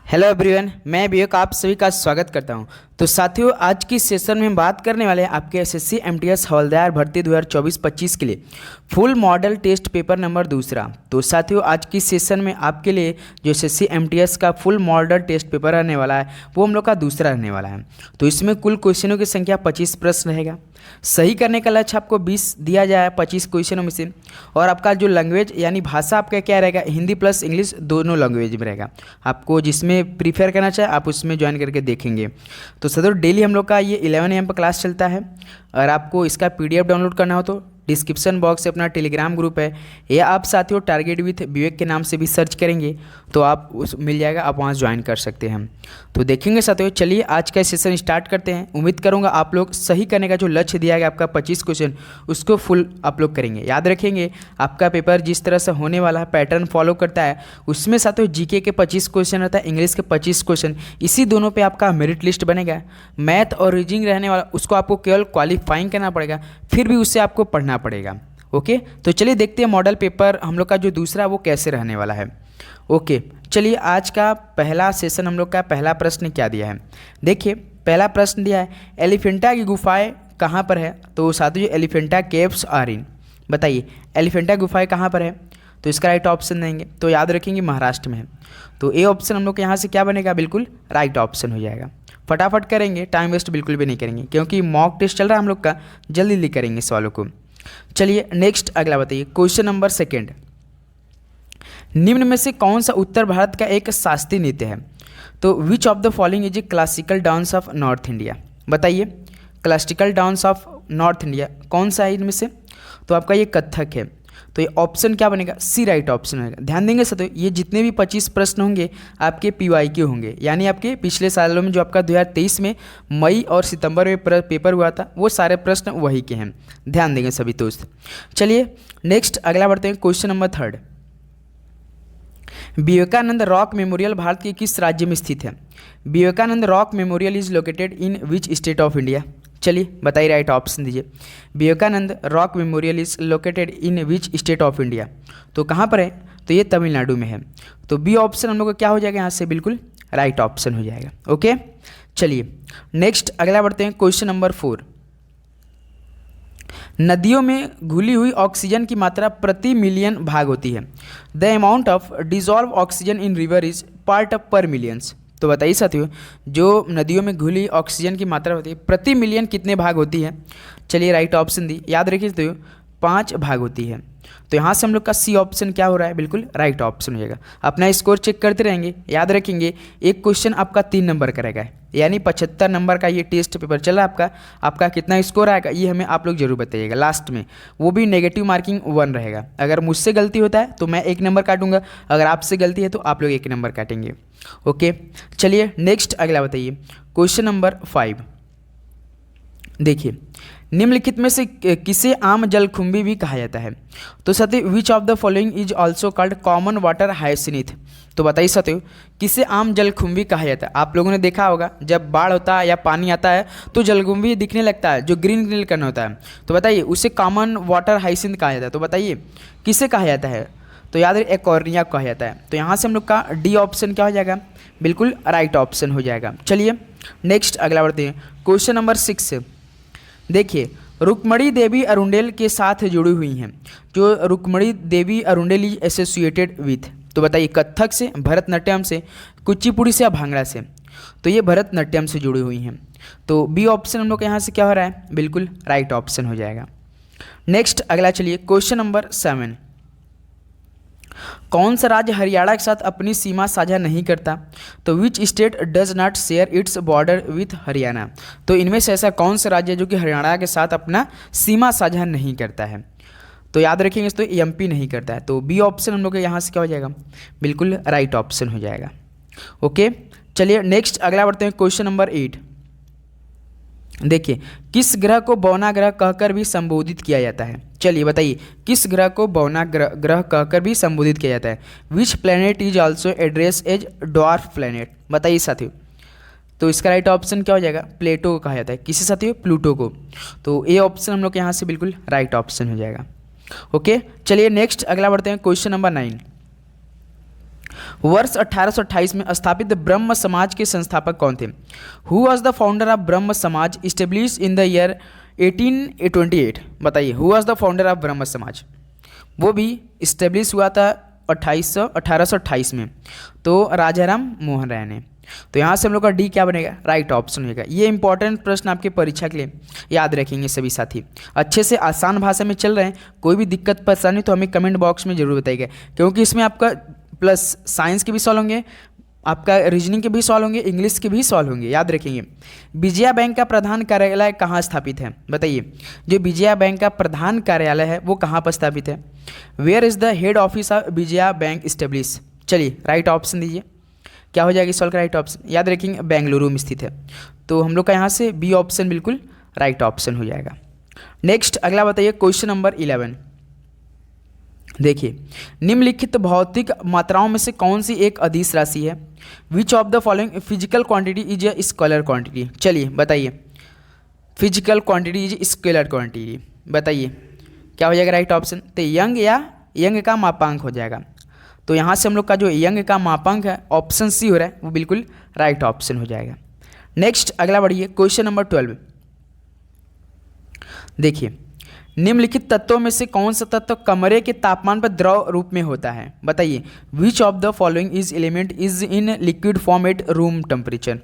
Hello everyone, मैं विवेक आप सभी का स्वागत करता हूं। तो साथियों, आज की सेशन में हम बात करने वाले हैं आपके एसएससी एमटीएस हवलदार भर्ती 2024-25 के लिए full model test paper number दूसरा। तो साथियों, आज की सेशन में आपके लिए जो एसएससी एमटीएस का फुल मॉडल टेस्ट पेपर रहने वाला है वो हम लोग का दूसरा रहने वाला है। तो इसमें कुल क्वेश्चनों की संख्या 25 प्रश्न रहेगा। सही करने का लक्ष्य आपको 20 दिया जाए 25 क्वेश्चनों में से। और आपका जो लैंग्वेज यानी भाषा आपका क्या रहेगा, हिंदी प्लस इंग्लिश दोनों लैंग्वेज में रहेगा। आपको जिसमें प्रीफर करना चाहे आप उसमें ज्वाइन करके देखेंगे। तो सदर डेली हम लोग का ये 11 AM पर क्लास चलता है। अगर आपको इसका PDF डाउनलोड करना हो तो डिस्क्रिप्शन बॉक्स से अपना टेलीग्राम ग्रुप है, या आप साथियों टारगेट विथ विवेक के नाम से भी सर्च करेंगे तो आप उस मिल जाएगा, आप वहाँ ज्वाइन कर सकते हैं। तो देखेंगे साथियों, चलिए आज का सेशन स्टार्ट करते हैं। उम्मीद करूँगा आप लोग सही करने का जो लक्ष्य दिया गया आपका 25 क्वेश्चन उसको फुल आप लोग करेंगे। याद रखेंगे आपका पेपर जिस तरह से होने वाला है, पैटर्न फॉलो करता है, उसमें साथियों जीके के 25 क्वेश्चन रहता है, इंग्लिश के 25 क्वेश्चन, इसी दोनों पे आपका मेरिट लिस्ट बनेगा। मैथ और रीजनिंग रहने वाला उसको आपको केवल क्वालिफाइंग करना पड़ेगा, फिर भी उससे आपको पढ़ना पड़ेगा। ओके, तो चलिए देखते हैं मॉडल पेपर हम लोग का जो दूसरा वो कैसे रहने वाला है। ओके, चलिए आज का पहला सेशन हम लोग का पहला प्रश्न क्या दिया है। देखिए पहला प्रश्न दिया है, एलिफेंटा की गुफाएं कहाँ पर है। तो साथियों एलिफेंटा केव्स आर इन, बताइए एलिफेंटा गुफाएं कहाँ पर है। तो इसका राइट ऑप्शन देंगे तो याद रखेंगे महाराष्ट्र में है। तो ए ऑप्शन हम लोग के यहाँ से क्या बनेगा, बिल्कुल राइट ऑप्शन हो जाएगा। फटाफट करेंगे, टाइम वेस्ट बिल्कुल भी नहीं करेंगे क्योंकि मॉक टेस्ट चल रहा है हम लोग का, जल्दी जल्दी करेंगे सवालों को। चलिए नेक्स्ट अगला बताइए, क्वेश्चन नंबर सेकेंड, निम्न में से कौन सा उत्तर भारत का एक शास्त्रीय नृत्य है। तो which of the following is a classical dance of north India, बताइए classical dance of north India कौन सा है इनमें से। तो आपका ये कथक है। तो ये ऑप्शन क्या बनेगा, सी राइट ऑप्शन होगा। ध्यान देंगे साथियों, ये जितने भी 25 प्रश्न होंगे आपके PYQ होंगे, यानी आपके पिछले सालों में जो आपका 2023 में मई और सितंबर में पेपर हुआ था वो सारे प्रश्न वही के हैं। ध्यान देंगे सभी दोस्त। चलिए नेक्स्ट अगला बढ़ते हैं, question number third, Vivekananda rock memorial भारत के किस राज्य में स्थित है। Vivekananda rock memorial is located in which state of India. चलिए बताइए, राइट ऑप्शन दीजिए। Vivekananda rock memorial is located in which state of India, तो कहाँ पर है, तो ये तमिलनाडु में है। तो बी ऑप्शन हम लोग का क्या हो जाएगा यहाँ से, बिल्कुल राइट ऑप्शन हो जाएगा। ओके, चलिए नेक्स्ट अगला बढ़ते हैं, क्वेश्चन नंबर 4, नदियों में घुली हुई ऑक्सीजन की मात्रा प्रति मिलियन भाग होती है। The amount of dissolve oxygen in river is part of पर मिलियंस। तो बताइए साथियों, जो नदियों में घुली ऑक्सीजन की मात्रा होती है प्रति मिलियन कितने भाग होती है। चलिए राइट ऑप्शन दी, याद रखिए साथियों 5 भाग होती है। तो यहाँ से हम लोग का सी ऑप्शन क्या हो रहा है, बिल्कुल राइट ऑप्शन हो जाएगा। अपना स्कोर चेक करते रहेंगे, याद रखेंगे एक क्वेश्चन आपका 3 नंबर का रहेगा, यानी 75 नंबर का ये टेस्ट पेपर चल रहा है आपका कितना स्कोर आएगा ये हमें आप लोग जरूर बताइएगा लास्ट में। वो भी नेगेटिव मार्किंग 1 रहेगा। अगर मुझसे गलती होता है तो मैं 1 नंबर काटूंगा, अगर आपसे गलती है तो आप लोग 1 नंबर काटेंगे। ओके, चलिए नेक्स्ट अगला बताइए, क्वेश्चन नंबर 5, देखिए निम्नलिखित में से किसे आम जलकुंभी भी कहा जाता है। तो साथियों which of the following is also called common water hyacinth. तो बताइए साथियों किसे आम जलकुंभी कहा जाता है। आप लोगों ने देखा होगा जब बाढ़ होता है या पानी आता है तो जलकुंभी दिखने लगता है, जो ग्रीन ग्रीन करना होता है। तो बताइए उसे कॉमन वाटर हाइसिनिथ कहा जाता है। तो बताइए किसे कहा जाता है, तो याद रखिए एकॉर्निया कहा जाता है। तो यहाँ से हम लोग का डी ऑप्शन क्या हो जाएगा, बिल्कुल राइट ऑप्शन हो जाएगा। चलिए नेक्स्ट अगला बढ़ते हैं, क्वेश्चन नंबर 6, देखिए रुक्मणी देवी अरुंडेल के साथ जुड़ी हुई हैं। जो रुक्मणी देवी अरुंडेल इज एसोसिएटेड विथ। तो बताइए कथक से, भरतनाट्यम से, कुचिपुड़ी से या भांगड़ा से। तो ये भरतनाट्यम से जुड़ी हुई हैं। तो बी ऑप्शन हम लोग के यहाँ से क्या हो रहा है, बिल्कुल राइट ऑप्शन हो जाएगा। नेक्स्ट अगला चलिए, क्वेश्चन नंबर 7, कौन सा राज्य हरियाणा के साथ अपनी सीमा साझा नहीं करता। तो which state does not share its border with Haryana. तो इनमें से ऐसा कौन सा राज्य है जो कि हरियाणा के साथ अपना सीमा साझा नहीं करता है। तो याद रखेंगे तो MP नहीं करता है। तो बी ऑप्शन हम लोग के यहाँ से क्या हो जाएगा, बिल्कुल राइट ऑप्शन हो जाएगा। ओके, चलिए नेक्स्ट अगला बढ़ते हैं, क्वेश्चन नंबर 8, देखिए किस ग्रह को बौना ग्रह कहकर भी संबोधित किया जाता है। चलिए बताइए किस ग्रह को बौना ग्रह कहकर भी संबोधित किया जाता है। Which planet is also address as dwarf planet. बताइए साथियों, तो इसका राइट ऑप्शन क्या हो जाएगा, प्लेटो को कहा जाता है। किसे साथियों, प्लूटो को। तो ए ऑप्शन हम लोग यहाँ से बिल्कुल राइट ऑप्शन हो जाएगा। ओके, चलिए नेक्स्ट अगला बढ़ते हैं, क्वेश्चन नंबर 9, वर्ष 1828 में स्थापित ब्रह्म समाज के संस्थापक कौन थे? Who was the founder of ब्रह्म समाज इस्टेब्लिश इन द ईयर 1828? बताइए, who was the founder of ब्रह्म समाज? वो भी इस्टेब्लिश हुआ था 1828 में, तो राजाराम मोहन राय ने। तो यहाँ से हम लोग का डी क्या बनेगा? राइट ऑप्शन होगा। ये इंपॉर्टेंट प्रश्न आपके परीक्षा के लिए याद रखेंगे सभी साथी। अच्छे से आसान भाषा में चल रहे हैं, कोई भी दिक्कत परेशानी तो हमें कमेंट बॉक्स में जरूर बताइएगा, क्योंकि इसमें आपका प्लस साइंस के भी सॉल्व होंगे, आपका रीजनिंग के भी सॉल्व होंगे, इंग्लिश के भी सॉल्व होंगे, याद रखेंगे। विजया बैंक का प्रधान कार्यालय कहाँ स्थापित है? बताइए, जो विजया बैंक का प्रधान कार्यालय है वो कहाँ पर स्थापित है? Where is the head office of Vijaya bank establish? चलिए राइट ऑप्शन दीजिए, क्या हो जाएगा सॉल्व का राइट ऑप्शन? याद रखेंगे बेंगलुरु में स्थित है, तो हम लोग का यहाँ से बी ऑप्शन बिल्कुल राइट ऑप्शन हो जाएगा। नेक्स्ट अगला बताइए, क्वेश्चन नंबर 11। देखिए, निम्नलिखित भौतिक मात्राओं में से कौन सी एक अदिश राशि है? विच of the following physical quantity is a scalar quantity? चलिए बताइए, physical quantity is scalar quantity, बताइए क्या हो जाएगा राइट ऑप्शन? तो यंग या यंग का मापांक हो जाएगा। तो यहाँ से हम लोग का जो यंग का मापांक है ऑप्शन सी हो रहा है, वो बिल्कुल राइट ऑप्शन हो जाएगा। नेक्स्ट अगला बढ़िए, क्वेश्चन नंबर 12। देखिए, निम्नलिखित तत्वों में से कौन सा तत्व कमरे के तापमान पर द्रव रूप में होता है? बताइए, विच of the following is element is in liquid form at room temperature?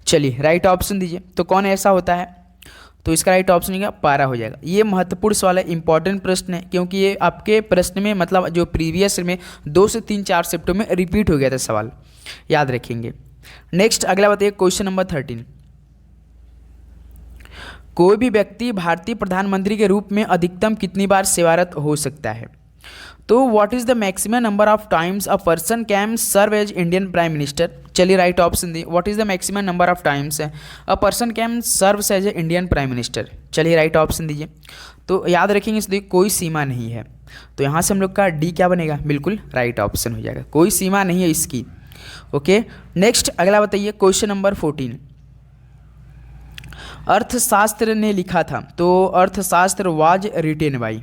चलिए राइट ऑप्शन दीजिए, तो कौन ऐसा होता है? तो इसका राइट ऑप्शन होगा पारा हो जाएगा। ये महत्वपूर्ण सवाल है, इंपॉर्टेंट प्रश्न है, क्योंकि ये आपके प्रश्न में मतलब जो प्रीवियस में 2 से 3-4 शिफ्टों में रिपीट हो गया था सवाल, याद रखेंगे। नेक्स्ट अगला बताइए, क्वेश्चन नंबर 13। कोई भी व्यक्ति भारतीय प्रधानमंत्री के रूप में अधिकतम कितनी बार सेवारत हो सकता है? तो what is the maximum number of times a person can serve as Indian prime minister? चलिए राइट ऑप्शन दी, what is the maximum number of times a person can serve as a Indian prime minister? चलिए right option दीजिए। तो याद रखेंगे इसलिए कोई सीमा नहीं है, तो यहाँ से हम लोग का डी क्या बनेगा? बिल्कुल राइट ऑप्शन हो जाएगा, कोई सीमा नहीं है इसकी। ओके, नेक्स्ट अगला बताइए, क्वेश्चन नंबर 14। अर्थशास्त्र ने लिखा था, तो अर्थशास्त्र वाज रिटेन बाई?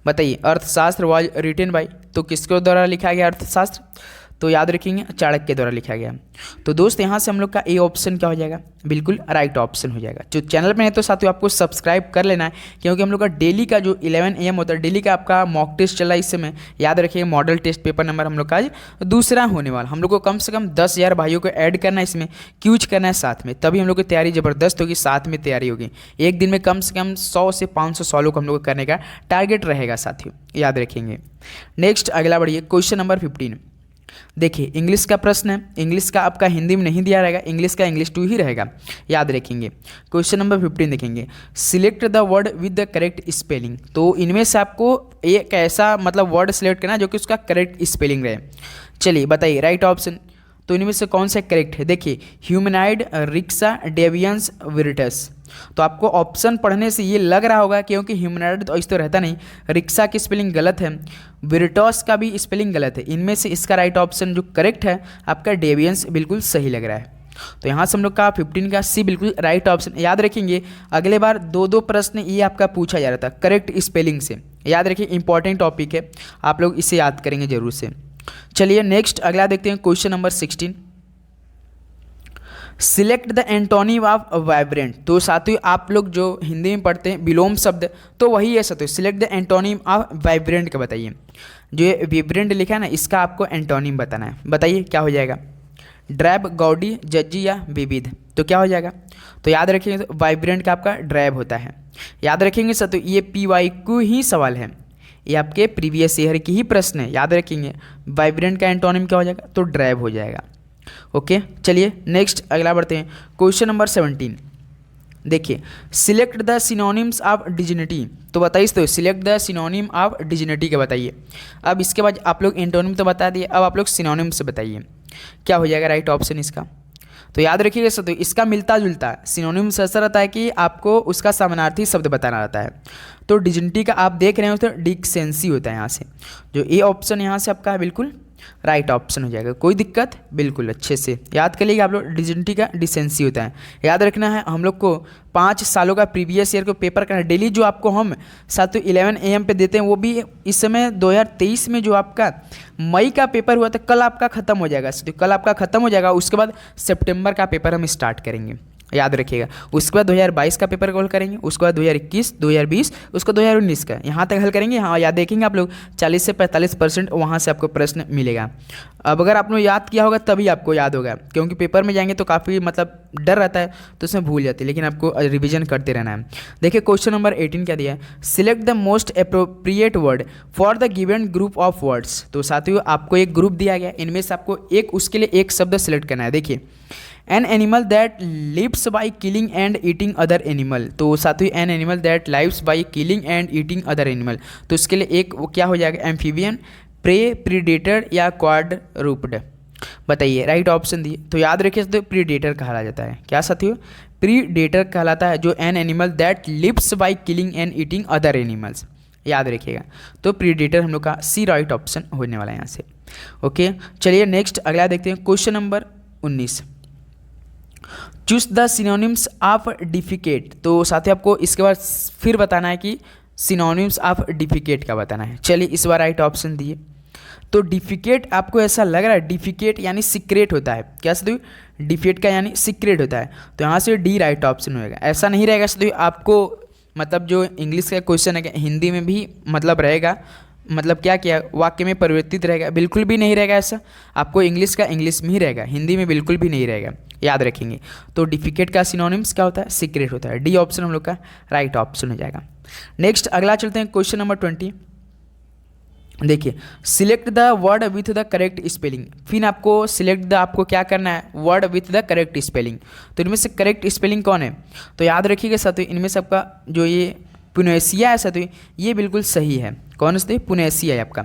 बताइए, अर्थशास्त्र वाज रिटेन बाई, तो किसके द्वारा लिखा गया अर्थशास्त्र? तो याद रखेंगे चाणक्य के द्वारा लिखा गया। तो दोस्त यहाँ से हम लोग का ए ऑप्शन क्या हो जाएगा? बिल्कुल राइट ऑप्शन हो जाएगा। जो चैनल में है तो साथियों आपको सब्सक्राइब कर लेना है, क्योंकि हम लोग का डेली का जो 11 AM होता है, डेली का आपका मॉक टेस्ट चल रहा है इस समय, याद रखिए मॉडल टेस्ट पेपर नंबर हम लोग का आज दूसरा होने वाला। हम लोग को कम से कम 10,000 भाइयों को ऐड करना है इसमें, क्यूज करना है साथ में, तभी हम लोग की तैयारी ज़बरदस्त होगी, साथ में तैयारी होगी। एक दिन में कम से कम 100 से 500 सवालों को हम लोग को करने का टारगेट रहेगा साथियों, याद रखेंगे। नेक्स्ट अगला बढ़िए, क्वेश्चन नंबर 15। देखिए, इंग्लिश का प्रश्न है, इंग्लिश का आपका हिंदी में नहीं दिया रहेगा, इंग्लिश का इंग्लिश 2 ही रहेगा, याद रखेंगे। क्वेश्चन नंबर 15 देखेंगे, select the word with the correct spelling. तो इनमें से आपको एक ऐसा मतलब वर्ड सिलेक्ट करना जो कि उसका करेक्ट स्पेलिंग रहे। चलिए बताइए राइट ऑप्शन, तो इनमें से कौन सा करेक्ट है? देखिए, ह्यूमनाइड, रिक्शा, डेवियंस, विरिटस। तो आपको ऑप्शन पढ़ने से ये लग रहा होगा क्योंकि ह्यूमनाइड तो ऐसे तो रहता नहीं, रिक्शा की स्पेलिंग गलत है, विरिटस का भी स्पेलिंग गलत है। इनमें से इसका राइट ऑप्शन जो करेक्ट है आपका डेवियंस बिल्कुल सही लग रहा है। तो यहाँ से हम लोग का 15 का सी बिल्कुल राइट ऑप्शन। याद रखेंगे अगले बार 2-2 प्रश्न ये आपका पूछा जा रहा था करेक्ट स्पेलिंग से, याद रखिए इंपॉर्टेंट टॉपिक है, आप लोग इसे याद करेंगे जरूर से। चलिए नेक्स्ट अगला देखते हैं, question number 16। Select the antonym of vibrant. तो साथियों आप लोग जो हिंदी में पढ़ते हैं विलोम शब्द, तो वही है साथियों, select the antonym of vibrant का बताइए। जो ये विब्रेंट लिखा है ना, इसका आपको एंटोनिम बताना है, बताइए क्या हो जाएगा? ड्रैब, गॉडी, जज्जी या विविध? तो क्या हो जाएगा? तो याद रखेंगे तो वाइब्रेंट का आपका ड्रैब होता है, याद रखेंगे साथियों। ये PYQ ही सवाल है, ये आपके प्रीवियस ईयर की ही प्रश्न है, याद रखेंगे। वाइब्रेंट का एंटोनिम क्या हो जाएगा? तो ड्रैब हो जाएगा। ओके, चलिए नेक्स्ट अगला बढ़ते हैं, क्वेश्चन नंबर 17। देखिए, सिलेक्ट द सिनोनिम्स ऑफ डिजिनिटी। तो बताइए तो सिलेक्ट द सिनोनिम ऑफ डिजिनिटी के बताइए। अब इसके बाद आप लोग एंटोनिम तो बता दिए, अब आप लोग सिनोनिम से बताइए क्या हो जाएगा राइट ऑप्शन इसका। तो याद रखिएगा तो इसका मिलता जुलता सिनोनिम से ऐसा रहता है कि आपको उसका समानार्थी शब्द बताना रहता है। तो डिजिनिटी का आप देख रहे हो तो डिक्सेंसी होता है, यहाँ से जो ए ऑप्शन यहाँ से आपका है बिल्कुल राइट ऑप्शन हो जाएगा। कोई दिक्कत? बिल्कुल अच्छे से याद कर लीजिए आप लोग, डिजेंटी का डिसेंसी होता है, याद रखना है। हम लोग को 5 सालों का प्रीवियस ईयर को पेपर करना है डेली, जो आपको हम 11 AM पे देते हैं, वो भी इस समय 2023 में जो आपका मई का पेपर हुआ था, कल आपका ख़त्म हो जाएगा। तो कल आपका ख़त्म हो जाएगा, उसके बाद सितंबर का पेपर हम स्टार्ट करेंगे, याद रखिएगा। उसके बाद 2022 का पेपर हल करेंगे, उसके बाद 2021, 2020, उसको 2019 का यहाँ तक हल करेंगे। हाँ याद देखेंगे आप लोग, 40 से 45% वहाँ से आपको प्रश्न मिलेगा। अब अगर आपने याद किया होगा तभी आपको याद होगा, क्योंकि पेपर में जाएंगे तो काफ़ी मतलब डर रहता है, तो उसमें भूल जाती है, लेकिन आपको रिविजन करते रहना है। देखिए क्वेश्चन नंबर 18 क्या दिया है, select the most appropriate word for the given group of words. तो साथियों आपको एक ग्रुप दिया गया, इनमें से आपको एक, उसके लिए एक शब्द सेलेक्ट करना है। देखिए an animal that lives by killing and eating other animal. तो साथियों an animal that lives by killing and eating other animal, तो इसके लिए एक वो क्या हो जाएगा, एम्फीबियन, प्रे, प्रीडेटर या क्वाड्रूप्ड। बताइए राइट ऑप्शन दिए। तो याद रखिए तो प्रीडेटर कहा जाता है। क्या साथियों? प्रीडेटर कहलाता है जो an animal that lives by killing and eating other animals, याद रखिएगा। तो प्रीडेटर हम लोग का सी राइट ऑप्शन होने वाला है यहाँ से। ओके चलिए नेक्स्ट अगला देखते हैं, question number 19, choose the synonyms of defecate. तो साथ ही आपको इसके बाद फिर बताना है कि सिनोनिम्स ऑफ डिफिकेट का बताना है। चलिए इस बार राइट ऑप्शन दिए। तो डिफिकेट आपको ऐसा लग रहा है, डिफिकेट यानी सीक्रेट होता है। क्या सदु? डिफिकेट का यानी सीक्रेट होता है, तो यहाँ से डी राइट ऑप्शन होएगा। ऐसा नहीं रहेगा सदु, आपको मतलब जो इंग्लिश का क्वेश्चन है हिंदी में भी मतलब रहेगा, मतलब क्या किया वाक्य में परिवर्तित रहेगा, बिल्कुल भी नहीं रहेगा ऐसा। आपको इंग्लिश का इंग्लिश में ही रहेगा, हिंदी में बिल्कुल भी नहीं रहेगा, याद रखेंगे। तो डिफिकेट का सिनोनिम्स क्या होता है? सीक्रेट होता है। डी ऑप्शन हम लोग का राइट ऑप्शन हो जाएगा। नेक्स्ट अगला चलते हैं, क्वेश्चन नंबर 20। देखिए select the word with the correct spelling. फिर आपको सिलेक्ट द, आपको क्या करना है, word with the correct spelling. तो इनमें से करेक्ट स्पेलिंग कौन है? तो याद रखिएगा साथियों, इनमें से आपका जो ये पुनेसिया है साथियों, ये बिल्कुल सही है। कौन सा? पुनेसिया है आपका।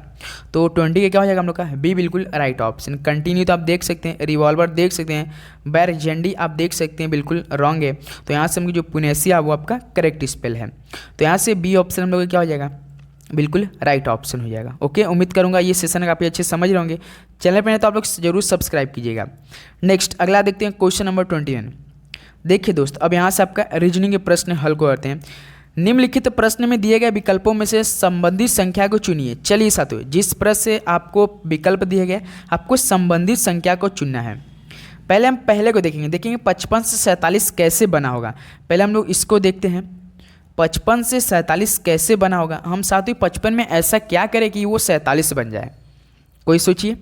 तो 20 का क्या हो जाएगा हम लोग का? बी बिल्कुल राइट ऑप्शन। कंटिन्यू तो आप देख सकते हैं, रिवॉल्वर देख सकते हैं, बैरजेंडी आप देख सकते हैं, बिल्कुल रॉन्ग है। तो यहाँ से हम जो पुनेसिया वो आपका करेक्ट स्पेल है, तो यहाँ से बी ऑप्शन हम लोग का क्या हो जाएगा? बिल्कुल राइट ऑप्शन हो जाएगा। ओके उम्मीद करूंगा ये सेशन काफ़ी अच्छे समझ रहे होंगे। चैनल पर तो आप लोग जरूर सब्सक्राइब कीजिएगा। नेक्स्ट अगला देखते हैं, क्वेश्चन नंबर 21। देखिए दोस्त, अब यहाँ से आपका रीजनिंग के प्रश्न हल को करते हैं। निम्नलिखित प्रश्न में दिए गए विकल्पों में से संबंधित संख्या को चुनिए। चलिए साथियों, जिस प्रश्न से आपको विकल्प दिए गए, आपको संबंधित संख्या को चुनना है। पहले हम पहले को देखेंगे 55 से 47 कैसे बना होगा। पहले हम लोग इसको देखते हैं, 55 से 47 कैसे बना होगा। हम साथियों 55 में ऐसा क्या करें कि वो 47 बन जाए, कोई सोचिए।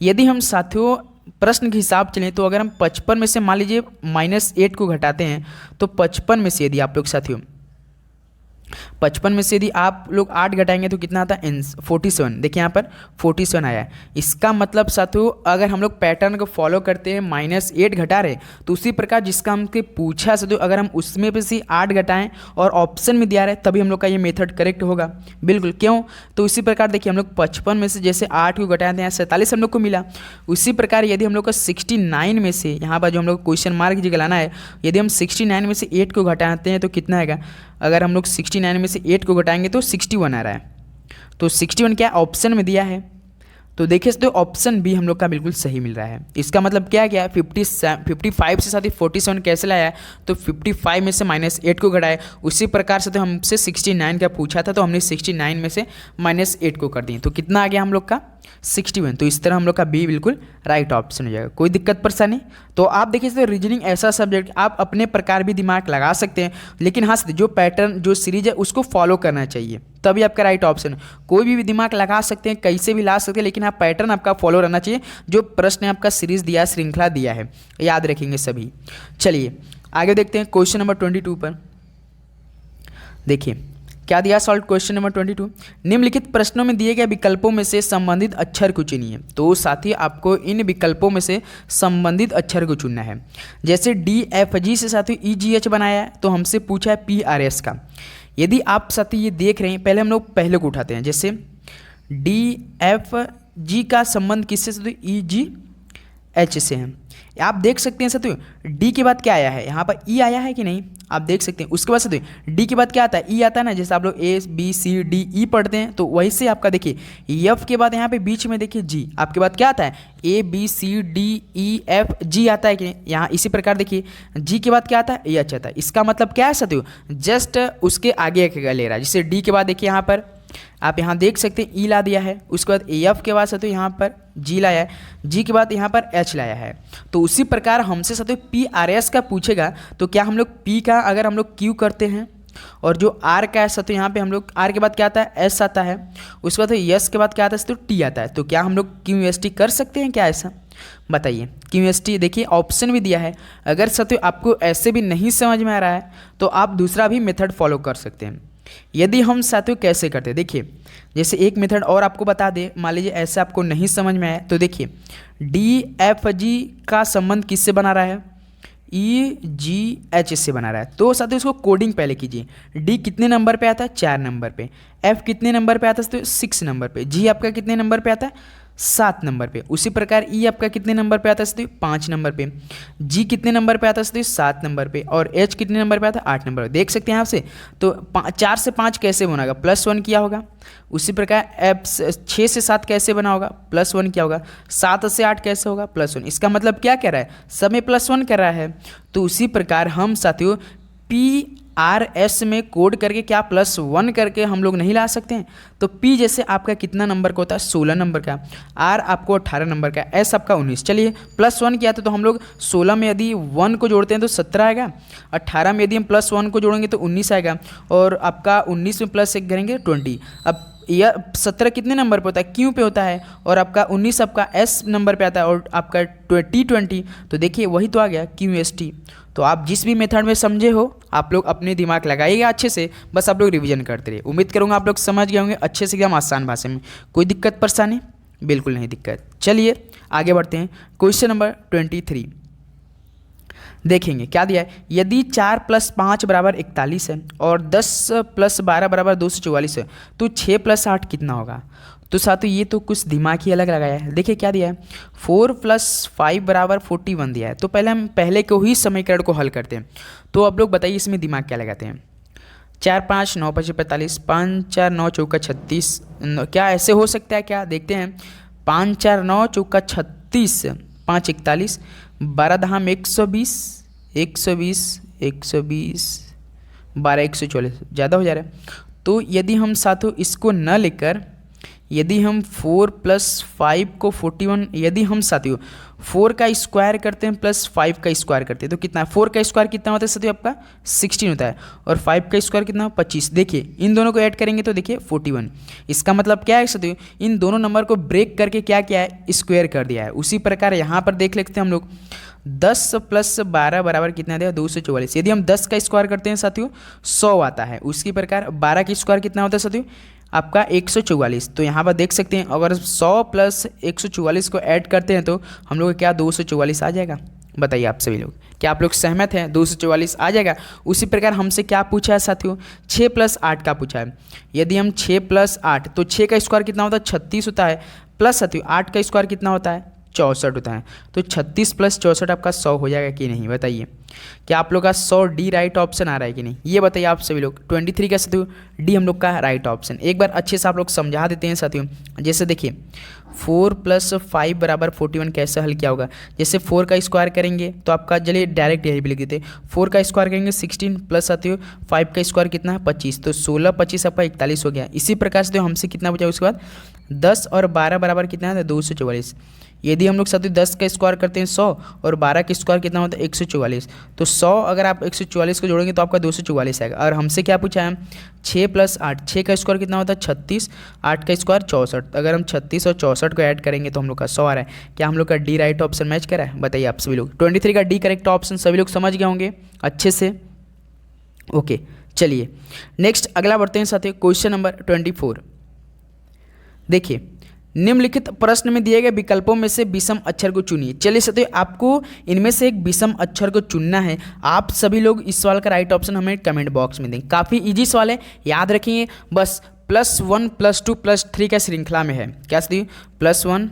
यदि हम साथियों प्रश्न के हिसाब चलें तो अगर हम 55 में से मान लीजिए -8 को घटाते हैं, तो 55 में से यदि आप लोग साथियों 55 में से यदि आप लोग 8 घटाएंगे तो कितना आता है? 47। देखिए यहाँ पर 47 आया है। इसका मतलब साथियों अगर हम लोग पैटर्न को फॉलो करते हैं, -8 घटा रहे, तो उसी प्रकार जिसका हमसे पूछा साथियों, अगर हम उसमें भी से 8 घटाएं और ऑप्शन में दिया रहे, तभी हम लोग का ये मेथड करेक्ट होगा। बिल्कुल, क्यों? तो उसी प्रकार देखिए हम लोग 55 में से जैसे 8 को घटाए थे, 47 हम लोग को मिला। उसी प्रकार यदि हम लोग को 69 में से, यहाँ पर जो हम लोग क्वेश्चन मार्क जी लाना है, यदि हम 69 में से 8 को घटाते हैं तो कितना आएगा? अगर हम लोग 69 में से 8 को घटाएंगे तो 61 आ रहा है। तो 61 क्या ऑप्शन में दिया है, तो देखिए तो ऑप्शन बी हम लोग का बिल्कुल सही मिल रहा है। इसका मतलब क्या है? 55 से साथ ही 47 कैसे लाया है? तो 55 में से -8 को घटाए। उसी प्रकार से तो हमसे 69 का पूछा था, तो हमने 69 में से -8 को कर दिए, तो कितना आ गया हम लोग का? 61। तो इस तरह हम लोग का बी बिल्कुल राइट ऑप्शन हो जाएगा। कोई दिक्कत परेशानी? तो आप देखिए तो रीजनिंग ऐसा सब्जेक्ट आप अपने प्रकार भी दिमाग लगा सकते हैं, लेकिन हाँ जो पैटर्न जो सीरीज है उसको फॉलो करना चाहिए, तभी आपका राइट ऑप्शन है। कोई भी दिमाग लगा सकते हैं, कैसे भी ला सकते हैं, लेकिन आप पैटर्न आपका फॉलो रहना चाहिए, जो प्रश्न आपका सीरीज दिया, श्रृंखला दिया है, याद रखेंगे सभी। चलिए आगे देखते हैं क्वेश्चन नंबर 22 पर। देखिए क्या दिया सॉल्व क्वेश्चन नंबर 22। निम्नलिखित प्रश्नों में दिए गए विकल्पों में से संबंधित अक्षर को चुनिए। तो साथ ही आपको इन विकल्पों में से संबंधित अक्षर को चुनना है। जैसे DFG से साथ ही EGH बनाया है, तो हमसे पूछा है PRS का। यदि आप साथ ये देख रहे हैं, पहले हम लोग पहले को उठाते हैं। जैसे DFG का संबंध किससे? तो EGH से है। आप देख सकते हैं साथियों डी के बाद क्या आया है, यहाँ पर ई आया है कि नहीं, आप देख सकते हैं। उसके बाद साथियों डी के बाद क्या आता है, ई आता है ना, जैसे आप लोग ए बी सी डी ई पढ़ते हैं, तो वही से आपका देखिए एफ के बाद यहाँ पे बीच में देखिए जी, आपके बाद क्या आता है, A B C D E F G आता है कि यहाँ इसी प्रकार देखिए जी के बाद क्या आता है, एच आता है। इसका मतलब क्या है साथियों, जस्ट उसके आगे का ले रहा है। जैसे डी के बाद देखिए यहाँ पर आप यहाँ देख सकते हैं ई ला दिया है, उसके बाद एफ के बाद साथियों यहाँ पर जी लाया है, जी के बाद यहाँ पर एच लाया है। तो उसी प्रकार हमसे साथियों पी आर एस का पूछेगा तो क्या हम लोग पी का अगर हम लोग क्यू करते हैं और जो आर का है साथियों यहाँ पे हम लोग आर के बाद क्या आता है, एस आता है, उसके बाद यस के बाद क्या आता है तो टी आता है। तो क्या हम लोग क्यू एस टी कर सकते हैं क्या, ऐसा बताइए। क्यू एस टी देखिए ऑप्शन भी दिया है, अगर साथियों आपको ऐसे भी नहीं समझ में आ रहा है तो आप दूसरा भी मेथड फॉलो कर सकते हैं। यदि हम साथियों कैसे करते हैं, देखिए जैसे एक मेथड और आपको बता दें, मान लीजिए ऐसे आपको नहीं समझ में आया तो देखिए डी एफ जी का संबंध किससे बना रहा है, ई जी एच से बना रहा है। तो साथियों इसको कोडिंग पहले कीजिए, डी कितने नंबर पे आता है, 4 नंबर पे, एफ कितने नंबर पे आता है तो 6 नंबर पे, जी आपका कितने नंबर पे आता है 7 नंबर पे, उसी प्रकार ई आपका कितने नंबर पे आता है 5 नंबर पे, जी कितने नंबर पे आता है 7 नंबर पे, और एच कितने नंबर पे आता है 8 नंबर पे। देख सकते हैं यहाँ से तो 4 से 5 कैसे बनेगा, +1 किया होगा। उसी प्रकार एफ 6 से 7 कैसे बना होगा, +1 किया होगा। 7 से 8 कैसे होगा, +1। इसका मतलब क्या कह रहा है, सब में +1 कर रहा है। तो उसी प्रकार हम साथियों पी आर एस में कोड करके क्या +1 करके हम लोग नहीं ला सकते हैं। तो P जैसे आपका कितना नंबर का होता है 16 नंबर का, R आपको 18 नंबर का, S आपका 19। चलिए +1 किया तो हम लोग 16 में यदि 1 को जोड़ते हैं तो 17 आएगा, 18 में यदि हम +1 को जोड़ेंगे तो 19 आएगा, और आपका 19 में +1 करेंगे 20। अब यह 17 कितने नंबर पे होता है, क्यू पे होता है, और आपका 19 आपका एस नंबर पे आता है, और आपका T20। तो देखिए वही तो आ गया QST। तो आप जिस भी मेथड में समझे हो आप लोग अपने दिमाग लगाइएगा अच्छे से, बस आप लोग रिवीजन करते रहिए। उम्मीद करूँगा आप लोग समझ गए होंगे अच्छे से, एकदम आसान भाषा में। कोई दिक्कत परेशानी, बिल्कुल नहीं दिक्कत। चलिए आगे बढ़ते हैं। क्वेश्चन नंबर 23 देखेंगे क्या दिया है, यदि 4 + 5 = 41 है और 10 + 12 = 244 है तो 6 + 8 कितना होगा। तो साथियों ये तो कुछ दिमाग ही अलग लगाया है। देखिए क्या दिया है, 4 + 5 = 41 दिया है। तो पहले हम पहले को ही समीकरण को हल करते हैं। तो आप लोग बताइए इसमें दिमाग क्या लगाते हैं। 4 × 5 = 9 × 5 = 45, 5 × 4 = 9 × 4 = 36। क्या ऐसे हो सकता है क्या, देखते हैं। 5 × 4 = 9 × 4 = 36, 5 × 41, 12 × 120, 120, 120, 12 × 144, ज़्यादा हो जा रहा है। तो यदि हम साथियों इसको न लेकर यदि हम 4 + 5 को 41, यदि हम साथियों 4 का स्क्वायर करते हैं प्लस 5 का स्क्वायर करते हैं तो कितना, 4 का स्क्वायर कितना होता है साथियों आपका 16 होता है, और 5 का स्क्वायर कितना 25। देखिए इन दोनों को ऐड करेंगे तो देखिए 41। इसका मतलब क्या है साथियों, इन दोनों नंबर को ब्रेक करके क्या किया है, स्क्वायर कर दिया है। उसी प्रकार यहाँ पर देख लेते हैं हम लोग 10 + 12 बराबर कितना दिया 244। यदि हम 10 का स्क्वायर करते हैं साथियों 100 आता है। उसी प्रकार 12 का स्क्वायर कितना होता है साथियों आपका 144। तो यहाँ पर देख सकते हैं अगर 100 + 144 को ऐड करते हैं तो हम लोग क्या 244 आ जाएगा। बताइए आप सभी लोग, क्या आप लोग सहमत हैं, 244 आ जाएगा। उसी प्रकार हमसे क्या पूछा है साथियों, 6 + 8 का पूछा है। यदि हम 6 + 8 तो 6 का स्क्वायर कितना होता है 36 होता है, प्लस साथियों 8 का स्क्वायर कितना होता है 64 होता है। तो 36 + 64 आपका 100 हो जाएगा कि नहीं, बताइए। क्या आप लोग का 100 डी राइट ऑप्शन आ रहा है कि नहीं, ये बताइए आप सभी लोग। 23 का साथियों डी हम लोग का राइट ऑप्शन। एक बार अच्छे से आप लोग समझा देते हैं साथियों। जैसे देखिए 4 + 5 = 41 कैसे हल किया होगा। जैसे 4 का स्क्वायर करेंगे तो आपका चलिए डायरेक्ट यही भी लिख देते हैं। 4 का स्क्वायर करेंगे 16 प्लस साथियों 5 का स्क्वायर कितना है 25, तो 16 + 25 आपका 41 हो गया। इसी प्रकार से हमसे कितना बचा, उसके बाद 10 और 12 बराबर कितना है 244। यदि हम लोग साथियों 10 का स्क्वायर करते हैं 100 और 12 का स्क्वायर कितना होता है 144। तो 100 अगर आप 144 को जोड़ेंगे तो आपका 244 आएगा। और हमसे क्या पूछा है 6 + 8, 6 का स्क्वायर कितना होता है 36, 8 का स्क्वायर 64। अगर हम 36 और 64 को ऐड करेंगे तो हम लोग का 100 आ रहा है। क्या हम लोग का डी राइट ऑप्शन मैच करा है, बताइए आप सभी लोग। 23 का डी करेक्ट ऑप्शन सभी लोग समझ गए होंगे अच्छे से। ओके चलिए नेक्स्ट अगला बढ़ते हैं साथियों। क्वेश्चन नंबर 24 देखिए, निम्नलिखित प्रश्न में दिए गए विकल्पों में से विषम अक्षर को चुनिए। चलिए साथियों आपको इनमें से एक विषम अक्षर को चुनना है। आप सभी लोग इस सवाल का राइट ऑप्शन हमें कमेंट बॉक्स में दें। काफ़ी इजी सवाल है, याद रखिए। बस +1 +2 +3 का श्रृंखला में है। क्या साथियों +1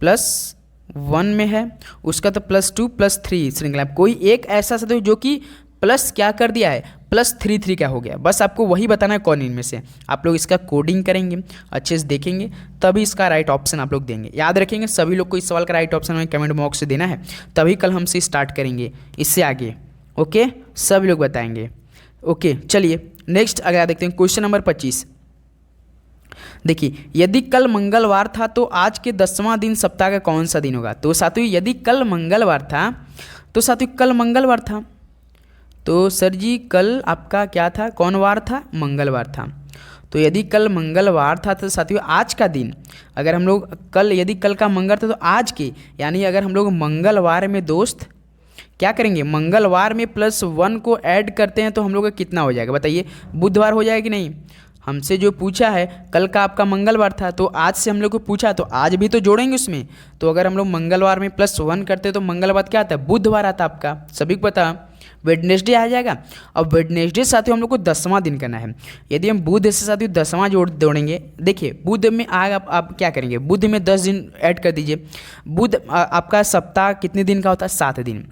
+1 1 में है, उसका तो +2 +3 श्रृंखला। कोई एक ऐसा साथियों जो कि प्लस क्या कर दिया है, +3 क्या हो गया, बस आपको वही बताना है कौन इनमें से। आप लोग इसका कोडिंग करेंगे, अच्छे से देखेंगे, तभी इसका राइट ऑप्शन आप लोग देंगे। याद रखेंगे सभी लोग को इस सवाल का राइट ऑप्शन हमें कमेंट बॉक्स से देना है, तभी कल हमसे स्टार्ट करेंगे इससे आगे। ओके, सभी लोग बताएंगे। ओके चलिए नेक्स्ट अगला देखते हैं, क्वेश्चन नंबर 25। देखिए, यदि कल मंगलवार था तो आज के 10वां दिन सप्ताह का कौन सा दिन होगा। तो साथियों यदि कल मंगलवार था तो साथियों कल मंगलवार था, तो सर जी कल आपका क्या था, कौन वार था, मंगलवार था। तो यदि कल मंगलवार था तो साथियों आज का दिन, अगर हम लोग कल, यदि कल का मंगल था तो आज के, यानी अगर हम लोग मंगलवार में दोस्त क्या करेंगे, मंगलवार में +1 को ऐड करते हैं तो हम लोग का कितना हो जाएगा बताइए, बुधवार हो जाएगा कि नहीं। हमसे जो पूछा है कल का आपका मंगलवार था, तो आज से हम लोग को पूछा तो आज भी तो जोड़ेंगे उसमें। तो अगर हम लोग मंगलवार में +1 करते तो मंगलवार क्या आता है, बुधवार आता आपका, सभी को पता, वेडनेसडे आ जाएगा। अब वेडनेसडे साथियों हम लोग को 10वां दिन करना है। यदि हम बुध से साथियों 10वां जोड़ेंगे, देखिए बुध में आग आप क्या करेंगे, बुध में 10 दिन ऐड कर दीजिए। बुध आपका सप्ताह कितने दिन का होता है, 7 दिन।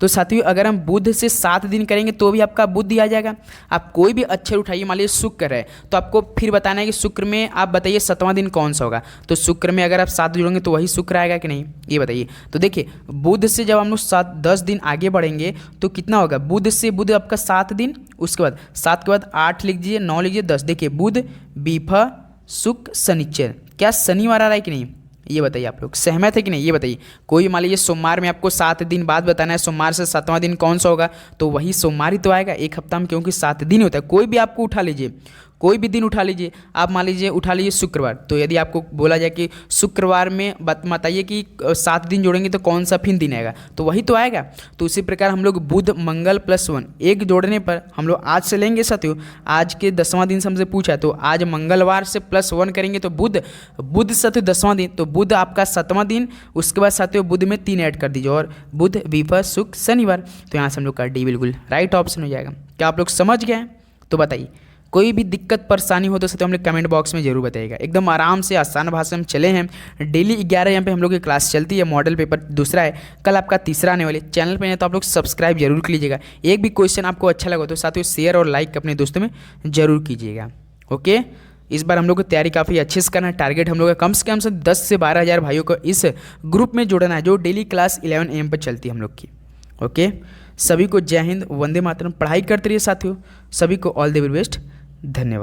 तो साथियों अगर हम बुध से 7 दिन करेंगे तो भी आपका बुध आ जाएगा। आप कोई भी अक्षर उठाइए, मान लीजिए शुक्र है, तो आपको फिर बताना है कि शुक्र में आप बताइए 7वां दिन कौन सा होगा। तो शुक्र में अगर आप 7 जोड़ेंगे तो वही शुक्र आएगा कि नहीं, ये बताइए। तो देखिए बुध से जब हम लोग 10 दिन आगे बढ़ेंगे तो कितना होगा, बुध से बुध आपका 7 दिन, उसके बाद 7 के बाद 8 लिख दीजिए, 9 लिख दीजिए, 10। देखिए बुध बीफा शुक्र शनिचर, क्या शनिवार आ रहा है कि नहीं, ये बताइए। आप लोग सहमत है कि नहीं, ये बताइए। कोई मान लीजिए सोमवार में आपको 7 दिन बाद बताना है, सोमवार से 7वां दिन कौन सा होगा, तो वही सोमवार ही तो आएगा एक हफ्ता में, क्योंकि 7 दिन होता है। कोई भी आपको उठा लीजिए, कोई भी दिन उठा लीजिए, आप मान लीजिए उठा लीजिए शुक्रवार, तो यदि आपको बोला जाए कि शुक्रवार में बताइए कि 7 दिन जोड़ेंगे तो कौन सा फिर दिन आएगा, तो वही तो आएगा। तो उसी प्रकार हम लोग बुध मंगल +1 एक जोड़ने पर हम लोग आज से लेंगे साथियों, आज के 10वां दिन से हमसे पूछा, तो आज मंगलवार से +1 करेंगे तो बुध साथियों 10वां दिन, तो बुध आपका 7वां दिन, उसके बाद साथियों बुध में 3 ऐड कर दीजिए और बुध बीफा शुक्र शनिवार। तो यहाँ से हम लोग का डी बिल्कुल राइट ऑप्शन हो जाएगा। क्या आप लोग समझ गए, तो बताइए। कोई भी दिक्कत परेशानी हो तो साथियों हम लोग कमेंट बॉक्स में जरूर बताइएगा। एकदम आराम से आसान भाषा में चले हैं, डेली 11 यहाँ पे हम लोग की क्लास चलती है। मॉडल पेपर दूसरा है, कल आपका तीसरा आने वाले। चैनल पे है तो आप लोग सब्सक्राइब जरूर कर लीजिएगा। एक भी क्वेश्चन आपको अच्छा लगा तो साथियों शेयर और लाइक अपने दोस्तों में जरूर कीजिएगा। ओके, इस बार हम लोग को तैयारी काफ़ी अच्छे से करना है। टारगेट हम लोग का कम से 10 से 12 हज़ार भाइयों को इस ग्रुप में जोड़ना है जो डेली क्लास 11 AM पर चलती है हम लोग की। ओके, सभी को जय हिंद, वंदे मातरम। पढ़ाई करते रहिए साथियों, सभी को ऑल द वेरी बेस्ट, धन्यवाद।